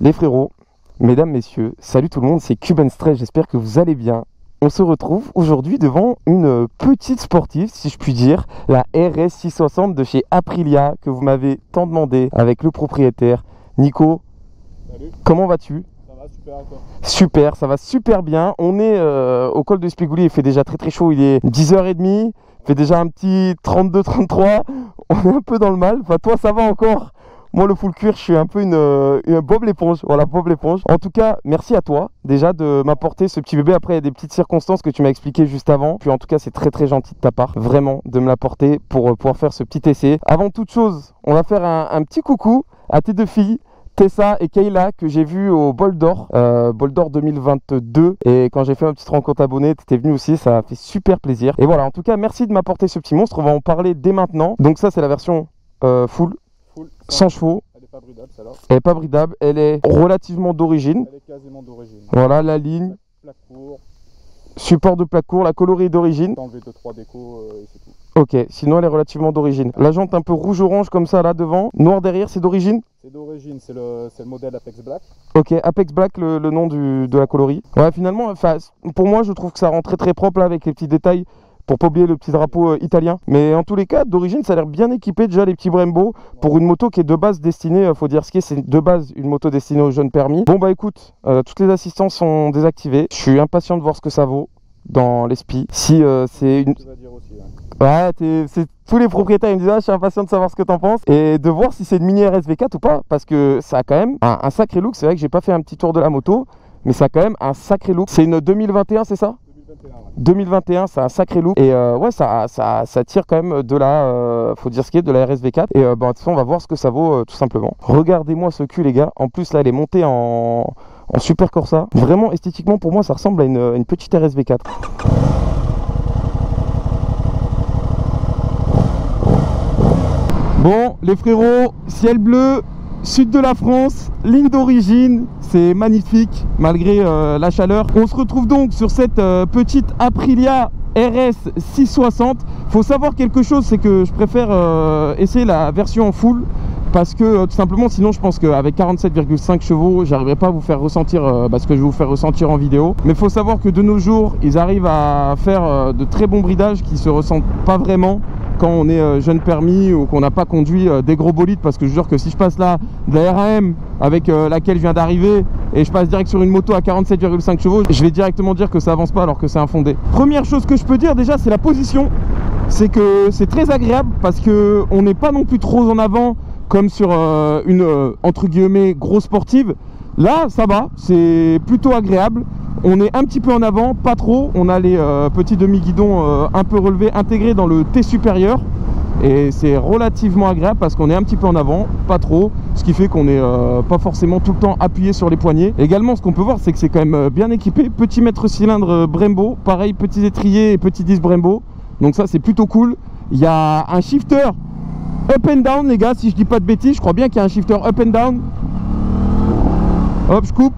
Les frérots, mesdames, messieurs, salut tout le monde, c'est Cuban Stray, j'espère que vous allez bien. On se retrouve aujourd'hui devant une petite sportive, si je puis dire, la RS 660 de chez Aprilia, que vous m'avez tant demandé avec le propriétaire. Nico, salut. Comment vas-tu? Ça va super, toi? Super, ça va super bien. On est au col de Spigouli, il fait déjà très chaud, il est 10h30, il fait déjà un petit 32-33, on est un peu dans le mal. Enfin toi ça va encore. Moi le full cuir, je suis un peu une Bob l'éponge, voilà, Bob l'éponge. En tout cas, merci à toi déjà de m'apporter ce petit bébé. Après il y a des petites circonstances que tu m'as expliquées juste avant. Puis en tout cas c'est très gentil de ta part, vraiment, de me l'apporter pour pouvoir faire ce petit essai. Avant toute chose, on va faire un petit coucou à tes deux filles, Tessa et Kayla, que j'ai vu au Bol d'Or 2022, et quand j'ai fait ma petite rencontre abonnée, tu étais venu aussi, ça a fait super plaisir. Et voilà, en tout cas merci de m'apporter ce petit monstre, on va en parler dès maintenant. Donc ça c'est la version full, 100 chevaux. Elle n'est pas bridable celle-là. Elle n'est pas bridable, elle est relativement d'origine. Elle est quasiment d'origine. Voilà la ligne, Plaque court. support de plaque court, la colorie d'origine. T'as enlevé 2-3 décos et c'est tout. Ok, sinon elle est relativement d'origine. La jante un peu rouge-orange comme ça là devant, noir derrière, c'est d'origine? C'est d'origine, c'est le modèle Apex Black. Ok, Apex Black, le nom de la colorie. Ouais, finalement, pour moi, je trouve que ça rend très propre là, avec les petits détails, pour pas oublier le petit drapeau italien. Mais en tous les cas, d'origine, ça a l'air bien équipé déjà, les petits Brembo, pour une moto qui est de base destinée, faut dire ce qui est, c'est de base une moto destinée aux jeunes permis. Bon bah écoute, toutes les assistances sont désactivées. Je suis impatient de voir ce que ça vaut dans l'ESPI. Si c'est une... Tu vas dire aussi, hein. Ouais, c'est tous les propriétaires ils me disent ah, je suis impatient de savoir ce que t'en penses et de voir si c'est une mini RSV4 ou pas, parce que ça a quand même un sacré look. C'est vrai que j'ai pas fait un petit tour de la moto, mais ça a quand même un sacré look. C'est une 2021, c'est ça? 2021, ouais. 2021, c'est un sacré look et ouais, ça tire quand même de la, faut dire ce qui est, de la RSV4 et bah, de toute façon on va voir ce que ça vaut tout simplement. Regardez-moi ce cul les gars, en plus là elle est montée en super Corsa. Vraiment esthétiquement pour moi ça ressemble à une petite RSV4. Bon les frérots, ciel bleu, sud de la France, ligne d'origine, c'est magnifique malgré la chaleur. On se retrouve donc sur cette petite Aprilia RS 660. Faut savoir quelque chose, c'est que je préfère essayer la version en full, parce que tout simplement sinon je pense qu'avec 47,5 chevaux j'arriverai pas à vous faire ressentir ce que je vais vous faire ressentir en vidéo. Mais il faut savoir que de nos jours ils arrivent à faire de très bons bridages qui se ressentent pas vraiment quand on est jeune permis ou qu'on n'a pas conduit des gros bolides, parce que je jure que si je passe là de la RAM avec laquelle je viens d'arriver et je passe direct sur une moto à 47,5 chevaux, je vais directement dire que ça avance pas alors que c'est infondé. Première chose que je peux dire déjà, c'est la position. C'est que c'est très agréable parce que on n'est pas non plus trop en avant comme sur une entre guillemets grosse sportive. Là ça va, c'est plutôt agréable. On est un petit peu en avant, pas trop. On a les petits demi-guidons un peu relevés intégrés dans le T supérieur. Et c'est relativement agréable parce qu'on est un petit peu en avant, pas trop. Ce qui fait qu'on n'est pas forcément tout le temps appuyé sur les poignets. Également, ce qu'on peut voir, c'est que c'est quand même bien équipé. Petit mètre cylindre Brembo, pareil, petits étriers et petits disques Brembo. Donc ça, c'est plutôt cool. Il y a un shifter up and down, les gars, si je dis pas de bêtises. Je crois bien qu'il y a un shifter up and down. Hop, je coupe.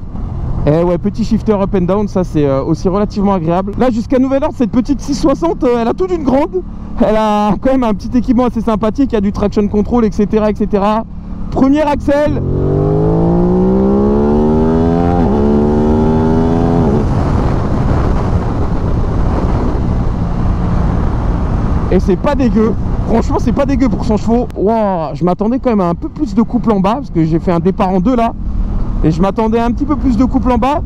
Et ouais, petit shifter up and down, ça c'est aussi relativement agréable. Là jusqu'à nouvel ordre, cette petite 660, elle a toute une grande. Elle a quand même un petit équipement assez sympathique, il y a du traction control, etc. etc. Premier axel. Et c'est pas dégueu. Franchement c'est pas dégueu pour 100 chevaux. Wow, je m'attendais quand même à un peu plus de couple en bas, parce que j'ai fait un départ en deux là. Et je m'attendais à un petit peu plus de couple en bas.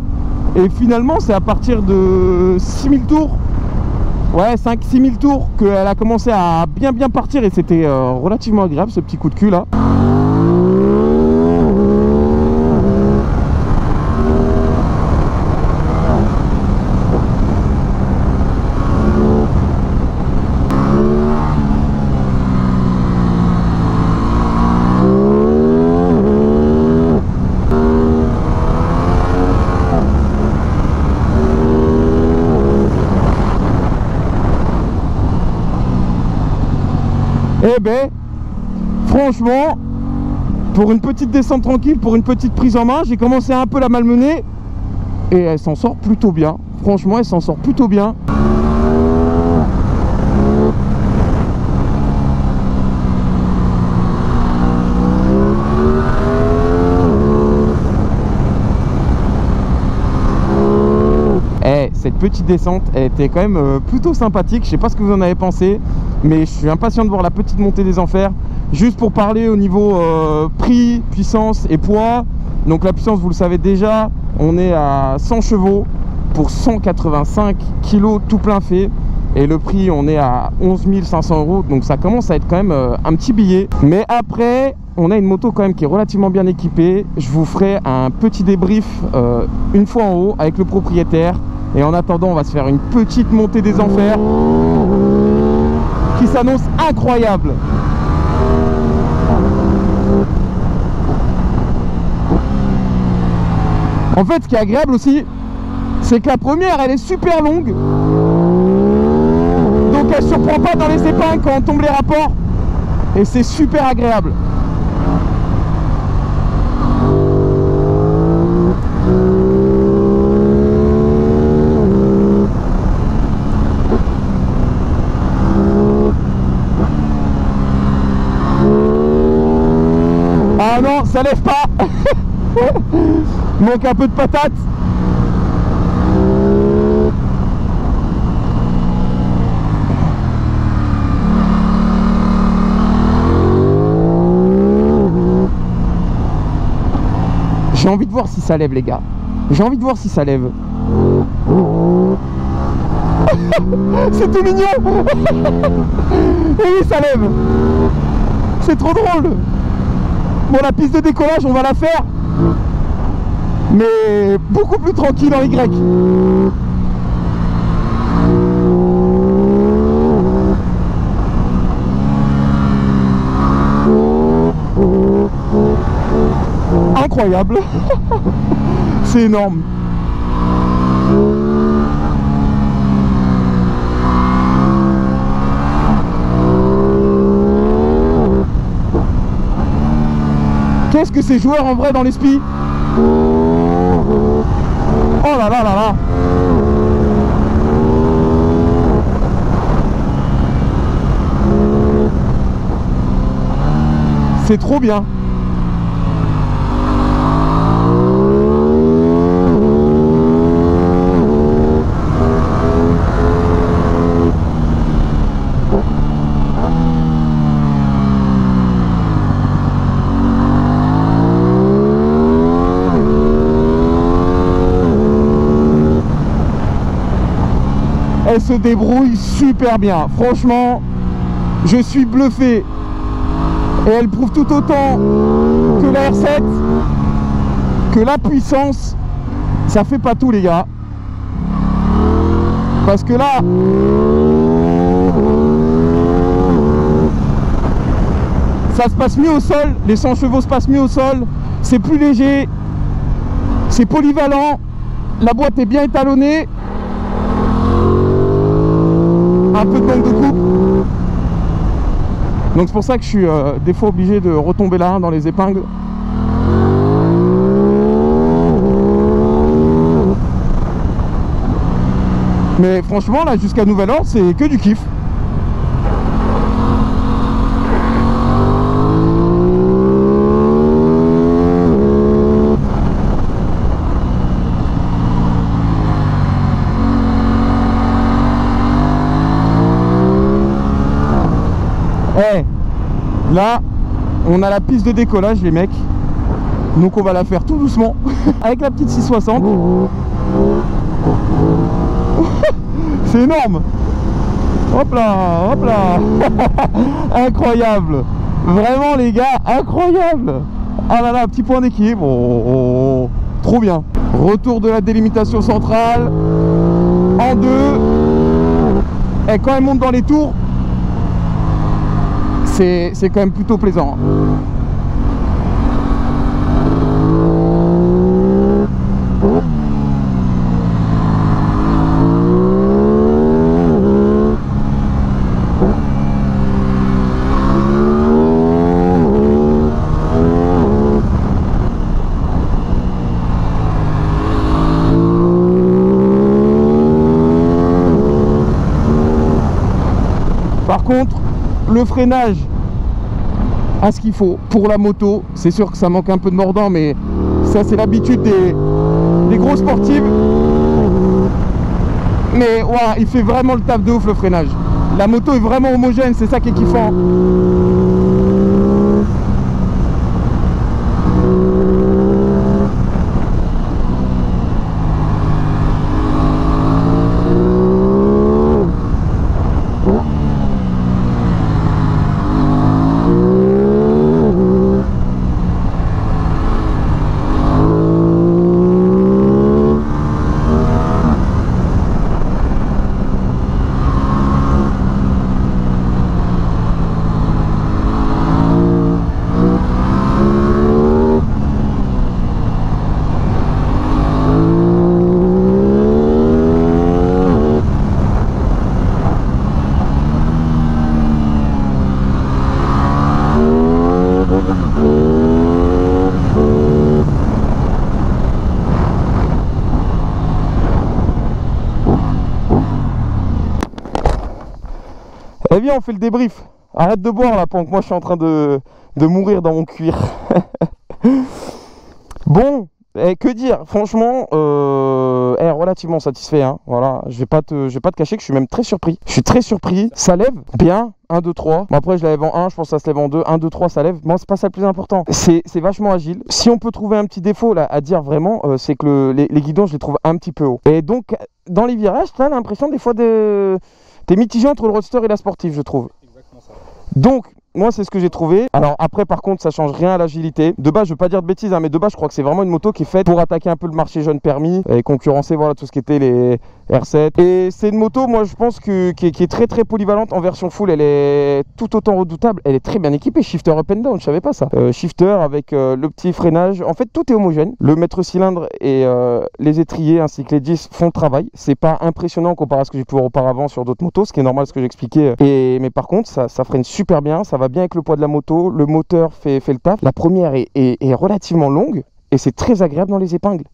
Et finalement c'est à partir de 6000 tours, ouais 5-6000 tours, qu'elle a commencé à bien partir. Et c'était relativement agréable ce petit coup de cul là. Eh ben, franchement, pour une petite descente tranquille, pour une petite prise en main, j'ai commencé un peu la malmener et elle s'en sort plutôt bien. Franchement, elle s'en sort plutôt bien. cette petite descente, elle était quand même plutôt sympathique. Je sais pas ce que vous en avez pensé, mais je suis impatient de voir la petite montée des enfers. Juste pour parler au niveau prix, puissance et poids. Donc la puissance, vous le savez déjà, on est à 100 chevaux pour 185 kg tout plein fait. Et le prix, on est à 11 500 €. Donc ça commence à être quand même un petit billet. Mais après, on a une moto quand même qui est relativement bien équipée. Je vous ferai un petit débrief une fois en haut avec le propriétaire. Et en attendant, on va se faire une petite montée des enfers qui s'annonce incroyable. En fait, ce qui est agréable aussi, c'est que la première, elle est super longue. Donc elle ne surprend pas dans les épingles quand on tombe les rapports. Et c'est super agréable. Ah non, ça lève pas. Manque un peu de patate. J'ai envie de voir si ça lève, les gars. J'ai envie de voir si ça lève. C'est tout mignon. Et oui, ça lève. C'est trop drôle. Bon, la piste de décollage, on va la faire, mais beaucoup plus tranquille en Y. Incroyable. C'est énorme. Qu'est-ce que c'est joueur en vrai dans les spi. Oh là là là là. C'est trop bien. Elle se débrouille super bien. Franchement, je suis bluffé. Et elle prouve tout autant que la R7 que la puissance. Ça fait pas tout, les gars. Parce que là, ça se passe mieux au sol. Les 100 chevaux se passent mieux au sol. C'est plus léger. C'est polyvalent. La boîte est bien étalonnée. Un peu de manque de coupe. Donc c'est pour ça que je suis des fois obligé de retomber là dans les épingles. Mais franchement là jusqu'à nouvel ordre c'est que du kiff. Là, on a la piste de décollage, les mecs. Donc on va la faire tout doucement. Avec la petite 660. C'est énorme. Hop là, hop là. Incroyable. Vraiment les gars, incroyable. Ah là là, petit point d'équilibre. Oh, trop bien. Retour de la délimitation centrale. En deux. Et quand elle monte dans les tours, c'est quand même plutôt plaisant. Par contre, le freinage à ce qu'il faut pour la moto, c'est sûr que ça manque un peu de mordant, mais ça c'est l'habitude des gros sportives. Mais ouah, il fait vraiment le taf de ouf le freinage. La moto est vraiment homogène, c'est ça qui est kiffant. Eh bien, on fait le débrief. Arrête de boire là, pendant que moi je suis en train de mourir dans mon cuir. Bon, que dire, franchement, relativement satisfait. Hein. Voilà, je vais pas te cacher que je suis même très surpris. Je suis très surpris. Ça lève bien. 1, 2, 3. Bon, après, je la lève en 1, je pense que ça se lève en 2. 1, 2, 3, ça lève. Moi, c'est pas ça le plus important. C'est vachement agile. Si on peut trouver un petit défaut là à dire vraiment, c'est que les guidons, je les trouve un petit peu hauts. Et donc, dans les virages, tu as l'impression des fois t'es mitigé entre le roadster et la sportive, je trouve. Exactement ça. Donc, moi, c'est ce que j'ai trouvé. Alors après, par contre, ça change rien à l'agilité. De base, je veux pas dire de bêtises, hein, mais de base, je crois que c'est vraiment une moto qui est faite pour attaquer un peu le marché jeune permis et concurrencer voilà, tout ce qui était les R7. Et c'est une moto, moi, je pense qui est très très polyvalente. En version full, elle est tout autant redoutable. Elle est très bien équipée. Shifter up and down, je savais pas ça. Shifter avec le petit freinage. En fait, tout est homogène. Le maître cylindre et les étriers ainsi que les disques font le travail. C'est pas impressionnant comparé à ce que j'ai pu voir auparavant sur d'autres motos, ce qui est normal, ce que j'expliquais. Mais par contre, ça freine super bien. Ça va bien avec le poids de la moto, le moteur fait le taf. La première est relativement longue et c'est très agréable dans les épingles.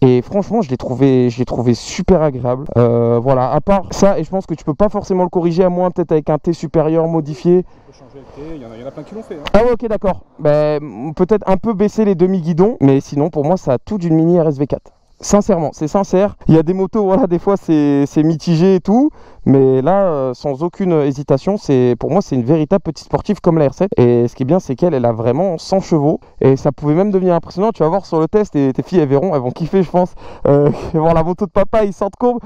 Et franchement, je l'ai trouvé super agréable. Voilà, à part ça, et je pense que tu peux pas forcément le corriger, à moins peut-être avec un T supérieur modifié. Tu peux changer le T, il y en a plein qui l'ont fait. Hein. Ah ouais, ok, d'accord. Ben, peut-être un peu baisser les demi-guidons, mais sinon, pour moi, ça a tout d'une mini RSV4. Sincèrement, c'est sincère. Il y a des motos, voilà, des fois c'est mitigé et tout, mais là, sans aucune hésitation, pour moi c'est une véritable petite sportive comme la R7. Et ce qui est bien, c'est qu'elle a vraiment 100 chevaux et ça pouvait même devenir impressionnant. Tu vas voir sur le test et tes filles elles vont kiffer, je pense. Voir la moto de papa, ils sortent courbe,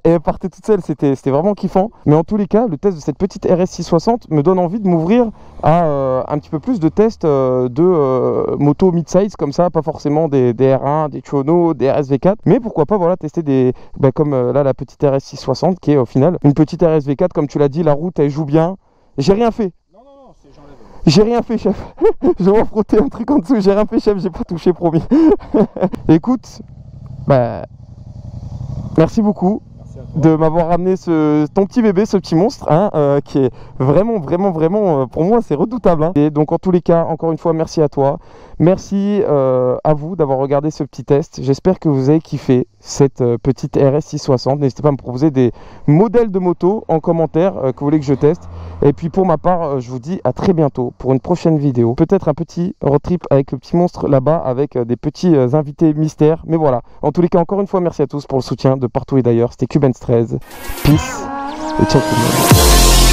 et elle partait toute seule, c'était vraiment kiffant. Mais en tous les cas, le test de cette petite RS 660 me donne envie de m'ouvrir à un petit peu plus de tests de motos mid-size comme ça, pas forcément des R1, des Chono, des RSV4, mais pourquoi pas voilà tester comme là la petite RS 660 qui est au final une petite RSV4 comme tu l'as dit, la route elle joue bien. J'ai rien fait. Non, j'enlève. J'ai rien fait, chef. Je vais frotter un truc en dessous, j'ai rien fait, chef, j'ai pas touché, promis. Écoute, merci beaucoup de m'avoir ramené ton petit bébé, ce petit monstre, hein, qui est vraiment, pour moi, c'est redoutable. Hein. Et donc, en tous les cas, encore une fois, merci à toi. Merci à vous d'avoir regardé ce petit test. J'espère que vous avez kiffé cette petite RS 660. N'hésitez pas à me proposer des modèles de moto en commentaire que vous voulez que je teste. Et puis, pour ma part, je vous dis à très bientôt pour une prochaine vidéo. Peut-être un petit road trip avec le petit monstre là-bas, avec des petits invités mystères. Mais voilà, en tous les cas, encore une fois, merci à tous pour le soutien de partout et d'ailleurs. C'était Cuban 13. Peace et ciao tout le monde.